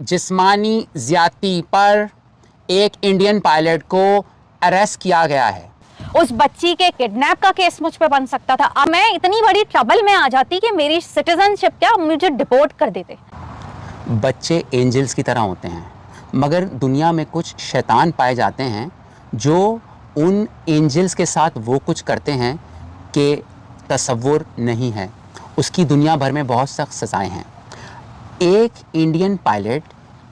जिस्मानी ज्यादती पर एक इंडियन पायलट को अरेस्ट किया गया है। उस बच्ची के किडनैप का केस मुझ पे बन सकता था। अब मैं इतनी बड़ी ट्रबल में आ जाती कि मेरी सिटीजनशिप क्या मुझे डिपोर्ट कर देते। बच्चे एंजल्स की तरह होते हैं, मगर दुनिया में कुछ शैतान पाए जाते हैं जो उन एंजल्स के साथ वो कुछ करते हैं कि तसव्वुर नहीं है। उसकी दुनिया भर में बहुत सख्त सज़ाएं हैं। एक इंडियन पायलट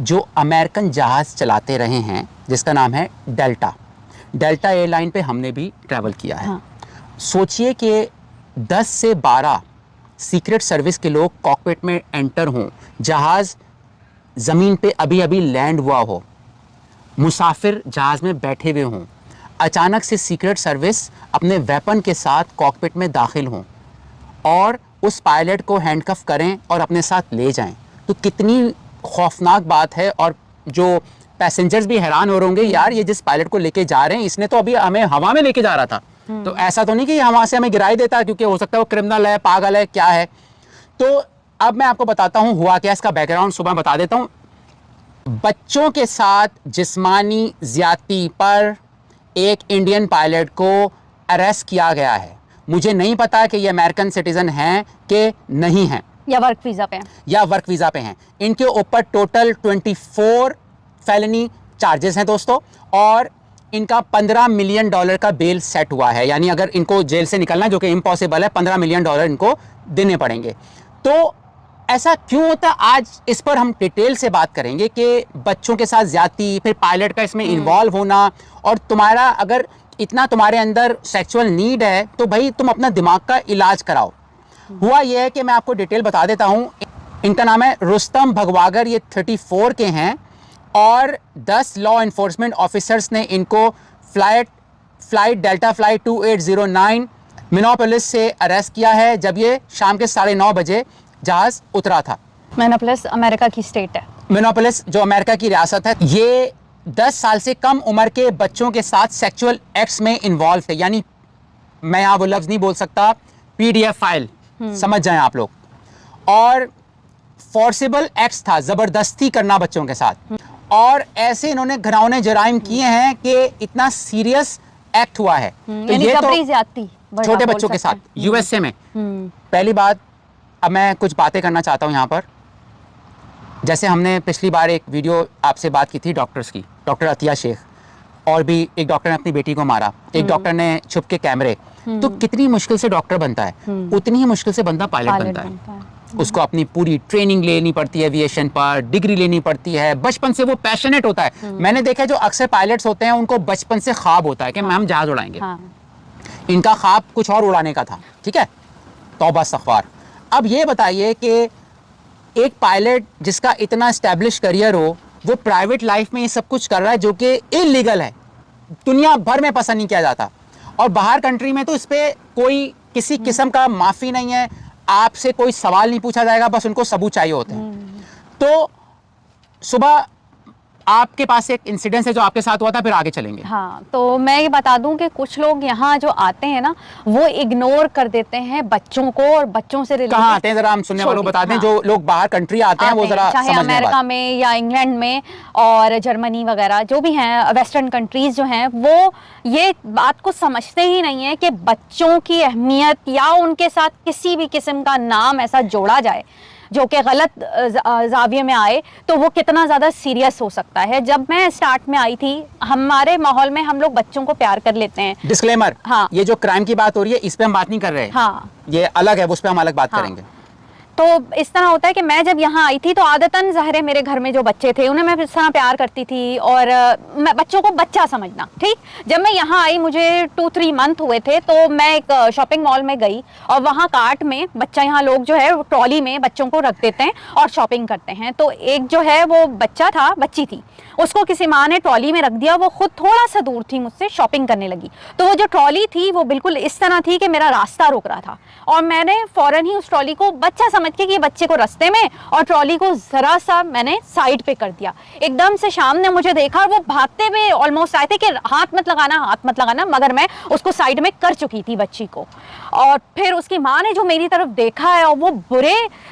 जो अमेरिकन जहाज़ चलाते रहे हैं जिसका नाम है डेल्टा एयरलाइन पे हमने भी ट्रैवल किया है। हाँ। सोचिए कि 10 से 12 सीक्रेट सर्विस के लोग कॉकपिट में एंटर हों, जहाज़ ज़मीन पे अभी अभी लैंड हुआ हो, मुसाफिर जहाज़ में बैठे हुए हों, अचानक से सीक्रेट सर्विस अपने वेपन के साथ कॉकपिट में दाखिल हों और उस पायलट को हैंडकफ करें और अपने साथ ले जाएं, तो कितनी खौफनाक बात है। और जो पैसेंजर्स भी हैरान हो रहे होंगे, यार ये जिस पायलट को लेके जा रहे हैं इसने तो अभी हमें हवा में लेके जा रहा था, तो ऐसा तो नहीं कि वहाँ से हमें गिराई देता, क्योंकि हो सकता है वो क्रिमिनल है, पागल है, क्या है। तो अब मैं आपको बताता हूँ हुआ क्या, इसका बैकग्राउंड सुबह बता देता हूँ। बच्चों के साथ जिस्मानी ज्यादती पर एक इंडियन पायलट को अरेस्ट किया गया है। मुझे नहीं पता कि ये अमेरिकन सिटीजन हैं कि नहीं हैं, या वर्क वीजा पे हैं, या वर्क वीज़ा पे हैं। इनके ऊपर टोटल 24 फेलिनी चार्जेस हैं दोस्तों, और इनका $15 मिलियन का बेल सेट हुआ है। यानी अगर इनको जेल से निकलना, जो कि इम्पॉसिबल है, $15 मिलियन इनको देने पड़ेंगे। तो ऐसा क्यों होता, आज इस पर हम डिटेल से बात करेंगे कि बच्चों के साथ ज्यादती, फिर पायलट का इसमें इन्वॉल्व होना, और तुम्हारा अगर इतना तुम्हारे अंदर सेक्सुअल नीड है तो भाई तुम अपना दिमाग का इलाज कराओ। हुआ यह है कि मैं आपको डिटेल बता देता हूँ। इनका नाम है रुस्तम भगवागर, ये 34 के हैं, और 10 लॉ इन्फोर्समेंट ऑफिसर्स ने इनको फ्लाइट डेल्टा फ्लाइट 2809 मिनोपोलिस से अरेस्ट किया है, जब ये शाम के 9:30 बजे जहाज उतरा था। मिनोपोलिस अमेरिका की स्टेट है। मिनोपोलिस जो अमेरिका की रियासत है, ये 10 साल से कम उम्र के बच्चों के साथ सेक्सुअल एक्ट्स में इन्वॉल्व है। यानी मैं यहाँ वो लफ्ज़ नहीं बोल सकता, PDF फाइल, समझ जाएं आप लोग। और फोर्सिबल एक्ट्स था, ज़बरदस्ती करना बच्चों के साथ, और ऐसे इन्होंने घिनौने जराइम किए हैं कि इतना सीरियस एक्ट हुआ है। तो ये तो छोटे बच्चों के साथ USA में। पहली बात, अब मैं कुछ बातें करना चाहता हूँ यहाँ पर। जैसे हमने पिछली बार एक वीडियो आपसे बात की थी डॉक्टर्स की, डॉक्टर अतिया शेख, और भी एक डॉक्टर ने अपनी बेटी को मारा, एक डॉक्टर ने छुप के कैमरे। तो कितनी मुश्किल से डॉक्टर बनता है, उतनी ही मुश्किल से बंदा पायलट बनता है। उसको अपनी पूरी ट्रेनिंग लेनी पड़ती है, एविएशन पर डिग्री लेनी पड़ती है, बचपन से वो पैशनेट होता है। मैंने देखा जो अक्सर पायलट्स होते हैं उनको बचपन से ख्वाब होता है कि हम जहाज उड़ाएंगे। इनका ख्वाब कुछ और उड़ाने का था, ठीक है, तौबा इस्तग़फ़ार। अब ये बताइए कि एक पायलट जिसका इतना एस्टैब्लिश करियर हो, वो प्राइवेट लाइफ में ये सब कुछ कर रहा है जो कि इलीगल है, दुनिया भर में पसंद नहीं किया जाता, और बाहर कंट्री में तो इस पर कोई किसी किस्म का माफ़ी नहीं है, आपसे कोई सवाल नहीं पूछा जाएगा, बस उनको सबूत चाहिए होते हैं। तो सुबह आपके पास एक इंसिडेंस है जो आपके साथ हुआ था, फिर आगे चलेंगे। हाँ, तो मैं ये बता दूं कि कुछ लोग यहाँ जो आते हैं ना, वो इग्नोर कर देते हैं बच्चों को, और बच्चों से रिलेटेड कहाँ आते हैं जरा हम सुनने वालों को बता दें। जो लोग बाहर कंट्री आते हैं वो जरा चाहे अमेरिका में या इंग्लैंड में और जर्मनी वगैरह जो भी हैं, वेस्टर्न कंट्रीज जो हैं, वो ये बात को समझते ही नहीं है कि बच्चों की अहमियत या उनके साथ किसी भी किस्म का नाम ऐसा जोड़ा जाए जो कि गलत जाविये में आए, तो वो कितना ज़्यादा सीरियस हो सकता है। जब मैं स्टार्ट में आई थी, हमारे माहौल में हम लोग बच्चों को प्यार कर लेते हैं। डिस्क्लेमर, हाँ, ये जो क्राइम की बात हो रही है इस पे हम बात नहीं कर रहे हैं। हाँ, ये अलग है, उस पे हम अलग बात करेंगे। तो इस तरह होता है कि मैं जब यहाँ आई थी तो आदतन ज़ाहिर है मेरे घर में जो बच्चे थे उन्हें मैं इस तरह प्यार करती थी, और मैं बच्चों को बच्चा समझना, ठीक। जब मैं यहाँ आई, मुझे 2-3 मंथ हुए थे, तो मैं एक शॉपिंग मॉल में गई, और वहाँ कार्ट में बच्चा, यहाँ लोग जो है ट्रॉली में बच्चों को रख देते हैं और शॉपिंग करते हैं। तो एक जो है वो बच्चा था, बच्ची थी, उसको किसी माँ ने ट्रॉली में रख दिया, वो खुद थोड़ा सा दूर थी मुझसे, शॉपिंग करने लगी। तो वो जो ट्रॉली थी वो बिल्कुल इस तरह थी कि मेरा रास्ता रोक रहा था, और मैंने फ़ौरन ही उस ट्रॉली को बच्चा समझ के कि ये बच्चे को रास्ते में, और ट्रॉली को जरा सा मैंने साइड पे कर दिया। एकदम से शाम ने मुझे देखा और वो भागते हुए ऑलमोस्ट आए थे कि हाथ मत लगाना, मगर मैं उसको साइड में कर चुकी थी बच्ची को। और फिर उसकी माँ ने जो मेरी तरफ देखा है, और वो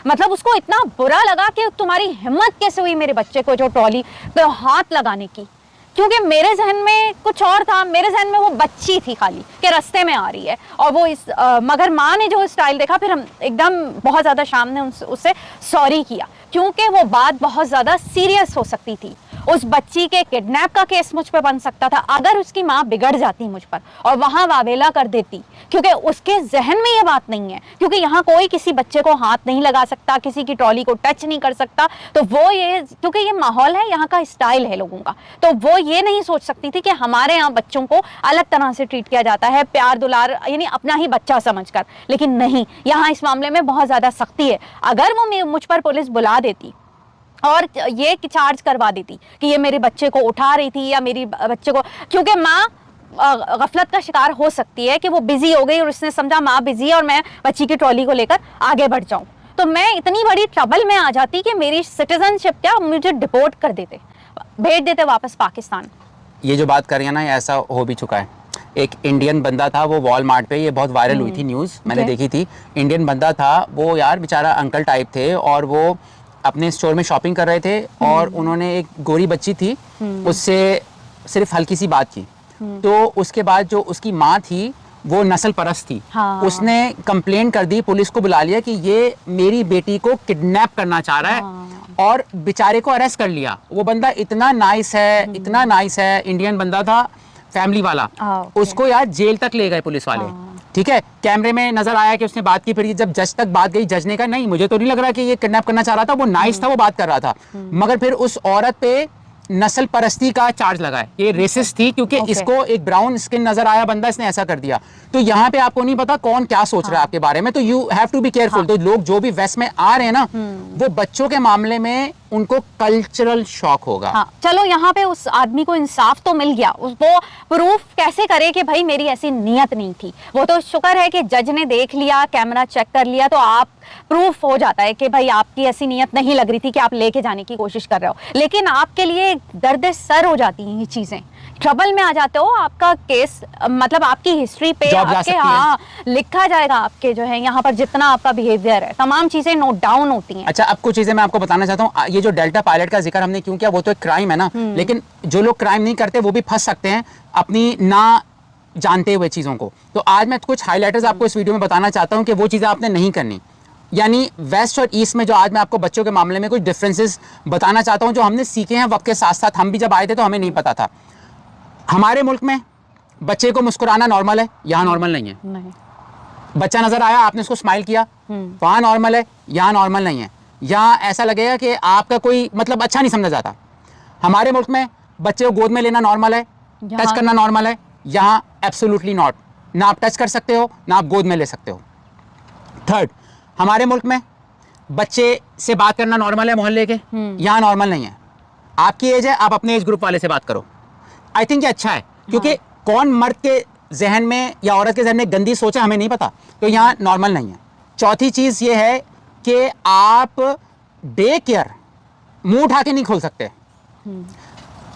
मतलब उसको इतना बुरा लगा कि तुम्हारी हिम्मत कैसे हुई मेरे बच्चे को जो ट्रॉली पे हाथ लगाने की। क्योंकि मेरे जहन में कुछ और था, मेरे जहन में वो बच्ची थी खाली कि रास्ते में आ रही है। और वो मगर माँ ने जो स्टाइल देखा, फिर हम एकदम बहुत ज़्यादा शाम ने उससे सॉरी किया, क्योंकि वो बात बहुत ज़्यादा सीरियस हो सकती थी। उस बच्ची के किडनैप का केस मुझ पर बन सकता था अगर उसकी माँ बिगड़ जाती मुझ पर और वहाँ वावेला कर देती, क्योंकि उसके जहन में ये बात नहीं है। क्योंकि यहाँ कोई किसी बच्चे को हाथ नहीं लगा सकता, किसी की ट्रॉली को टच नहीं कर सकता। तो वो ये, क्योंकि ये माहौल है, यहाँ का स्टाइल है लोगों का, तो वो ये नहीं सोच सकती थी कि हमारे यहाँ बच्चों को अलग तरह से ट्रीट किया जाता है, प्यार दुलार, यानी अपना ही बच्चा समझकर। लेकिन नहीं, यहाँ इस मामले में बहुत ज़्यादा सख्ती है। अगर वो मुझ पर पुलिस बुला देती और ये चार्ज करवा देती कि ये मेरे बच्चे को उठा रही थी या मेरी बच्चे को, क्योंकि माँ गफलत का शिकार हो सकती है कि वो बिजी हो गई और उसने समझा माँ बिजी है और मैं बच्ची की ट्रॉली को लेकर आगे बढ़ जाऊं, तो मैं इतनी बड़ी ट्रबल में आ जाती कि मेरी सिटीजनशिप क्या मुझे डिपोर्ट कर देते, भेज देते वापस पाकिस्तान। ये जो बात कर रही है ना, ये ऐसा हो भी चुका है। एक इंडियन बंदा था, वो वॉलमार्ट पे, ये बहुत वायरल हुई थी न्यूज़, मैंने देखी थी। इंडियन बंदा था वो, यार बेचारा अंकल टाइप थे, और वो अपने स्टोर में शॉपिंग कर रहे थे और उन्होंने एक गोरी बच्ची थी, उससे सिर्फ हल्की सी बात की। तो उसके बाद जो उसकी माँ थी वो नस्ल परस्त थी। हाँ। उसने कंप्लेन कर दी, पुलिस को बुला लिया कि ये मेरी बेटी को किडनैप करना चाह रहा है। हाँ। और बेचारे को अरेस्ट कर लिया। वो बंदा इतना नाइस है, इतना नाइस है, इंडियन बंदा था, फैमिली वाला। उसको यार जेल तक ले गए पुलिस वाले। ठीक है, कैमरे में नजर आया कि उसने बात की। फिर जब जज तक बात गई, जज ने कहा नहीं, मुझे तो नहीं लग रहा कि ये किडनैप करना चाह रहा था, वो नाइस था, वो बात कर रहा था। मगर फिर उस औरत पे नस्ल परस्ती का चार्ज लगाए, ये रेसिस्ट थी, क्योंकि इसको एक ब्राउन स्किन नजर आया बंदा, इसने ऐसा कर दिया। तो यहाँ पे आपको नहीं पता कौन क्या सोच रहा है आपके बारे में, तो you have to be careful. तो लोग जो भी वेस्ट में आ रहे हैं ना, वो बच्चों के मामले में उनको कल्चरल शॉक होगा। हाँ, चलो यहाँ पे उस आदमी को इंसाफ तो मिल गया, वो प्रूफ कैसे करे कि भाई मेरी ऐसी नियत नहीं थी। वो तो शुक्र है कि जज ने देख लिया, कैमरा चेक कर लिया, तो आप प्रूफ हो जाता है कि भाई आपकी ऐसी नियत नहीं लग रही थी कि आप लेके जाने की कोशिश कर रहे हो। लेकिन आपके लिए दर्द सर हो जाती हैं ये चीजें, ट्रबल में आ जाते हो, आपका केस मतलब आपकी हिस्ट्री पे आपके हाँ लिखा जाएगा, आपके जो है यहाँ पर जितना आपका बिहेवियर है, तमाम चीजें नोट डाउन होती हैं। अच्छा, अब कुछ चीजें मैं आपको बताना चाहता हूँ। ये जो डेल्टा पायलट का जिक्र हमने क्यों किया, वो तो एक क्राइम है ना, लेकिन जो लोग क्राइम नहीं करते वो भी फंस सकते हैं अपनी ना जानते हुए चीजों को। तो आज मैं कुछ हाईलाइटर्स आपको इस वीडियो में बताना चाहता हूँ कि वो चीजें आपने नहीं करनी। यानी वेस्ट और ईस्ट में जो आज मैं आपको बच्चों के मामले में कुछ डिफरेंसेस बताना चाहता हूँ, जो हमने सीखे हैं वक्त के साथ साथ। हम भी जब आए थे तो हमें नहीं पता था। हमारे मुल्क में बच्चे को मुस्कुराना नॉर्मल है, यहाँ नॉर्मल नहीं है। नहीं। बच्चा नजर आया, आपने उसको स्माइल किया, वहाँ नॉर्मल है, यहाँ नॉर्मल नहीं है। यहाँ ऐसा लगेगा कि आपका कोई मतलब अच्छा नहीं समझा जाता। हमारे मुल्क में बच्चे को गोद में लेना नॉर्मल है, टच करना नॉर्मल है, यहाँ एब्सोल्युटली नॉट। ना आप टच कर सकते हो, ना आप गोद में ले सकते हो। थर्ड, हमारे मुल्क में बच्चे से बात करना नॉर्मल है मोहल्ले के, यहाँ नॉर्मल नहीं है। आपकी एज है, आप अपने एज ग्रुप वाले से बात करो। आई थिंक ये अच्छा है, क्योंकि कौन मर्द के जहन में या औरत के जहन में गंदी सोच है हमें नहीं पता, तो यहाँ नॉर्मल नहीं है। चौथी चीज़ ये है कि आप डे केयर मुंह उठा के नहीं खोल सकते।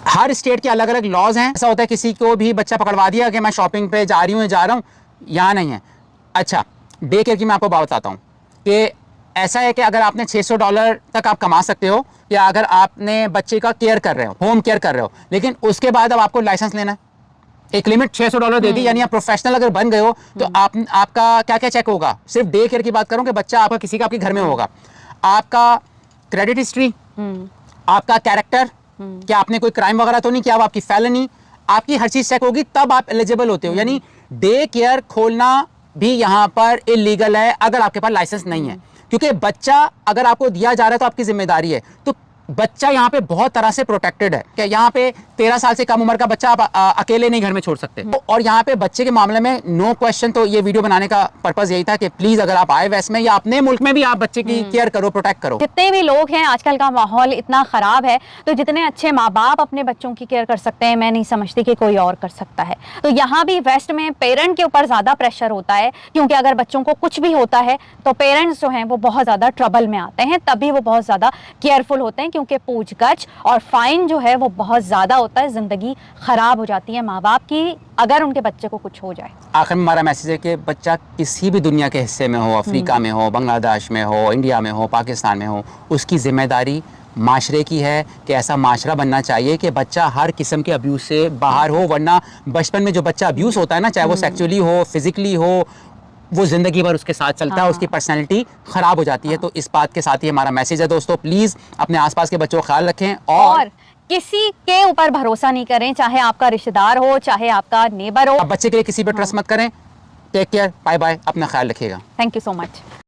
हर स्टेट के अलग अलग लॉज हैं। ऐसा होता है किसी को भी बच्चा पकड़वा दिया कि मैं शॉपिंग पे जा रहा हूँ, यहाँ नहीं है। अच्छा, डे केयर की मैं आपको बात बताता हूँ कि ऐसा है कि अगर आपने $600 तक आप कमा सकते हो, या अगर आपने बच्चे का केयर कर रहे हो, होम केयर कर रहे हो, लेकिन उसके बाद अब आपको लाइसेंस लेना है। एक लिमिट $600 दे दी, यानी आप प्रोफेशनल अगर बन गए हो तो आपका क्या क्या चेक होगा। सिर्फ डे केयर की बात करूँ कि बच्चा आपका किसी का आपके घर में होगा, आपका क्रेडिट हिस्ट्री, आपका कैरेक्टर, क्या आपने कोई क्राइम वगैरह तो नहीं किया, आपकी फैलनी, आपकी हर चीज़ चेक होगी, तब आप एलिजिबल होते हो। यानी डे केयर खोलना भी यहाँ पर इलीगल है अगर आपके पास लाइसेंस नहीं है, क्योंकि बच्चा अगर आपको दिया जा रहा है तो आपकी जिम्मेदारी है। तो बच्चा यहाँ पे बहुत तरह से प्रोटेक्टेड है कि यहाँ पे 13 साल से कम उम्र का बच्चा आप अकेले नहीं घर में छोड़ सकते। और यहाँ पे बच्चे के मामले में नो क्वेश्चन, तो ये वीडियो बनाने का पर्पस यही था कि प्लीज अगर आप आए वेस्ट में या अपने मुल्क में भी आप बच्चे की केयर करो, प्रोटेक्ट करो। जितने भी लोग हैं, आजकल का माहौल इतना खराब है, तो जितने अच्छे माँ बाप अपने बच्चों की केयर कर सकते हैं, मैं नहीं समझती कि कोई और कर सकता है। तो यहाँ भी वेस्ट में पेरेंट के ऊपर ज़्यादा प्रेशर होता है, क्योंकि अगर बच्चों को कुछ भी होता है तो पेरेंट्स जो हैं वो बहुत ज़्यादा ट्रबल में आते हैं, तभी वो बहुत ज़्यादा केयरफुल होते हैं, क्योंकि पूछगछ और फाइन जो है वो बहुत ज़्यादा होता है। ज़िंदगी ख़राब हो जाती है माँ बाप की अगर उनके बच्चे को कुछ हो जाए। आखिर में हमारा मैसेज है कि बच्चा किसी भी दुनिया के हिस्से में हो, अफ्रीका में हो, बांग्लादेश में हो, इंडिया में हो, पाकिस्तान में हो, उसकी जिम्मेदारी माशरे की है कि ऐसा माशरा बनना चाहिए कि बच्चा हर किस्म के अब्यूज़ से बाहर हो। वरना बचपन में जो बच्चा अब्यूज़ होता है ना, चाहे वो सेक्सुअली हो, फिजिकली हो, वो ज़िंदगी भर उसके साथ चलता है, उसकी पर्सनैलिटी ख़राब हो जाती है। तो इस बात के साथ ही हमारा मैसेज है दोस्तों, प्लीज़ अपने आसपास के बच्चों का ख्याल रखें और किसी के ऊपर भरोसा नहीं करें, चाहे आपका रिश्तेदार हो, चाहे आपका नेबर हो। आप बच्चे के लिए किसी पर ट्रस्ट मत करें। टेक केयर, बाय बाय, अपना ख्याल रखिएगा। Thank you so much.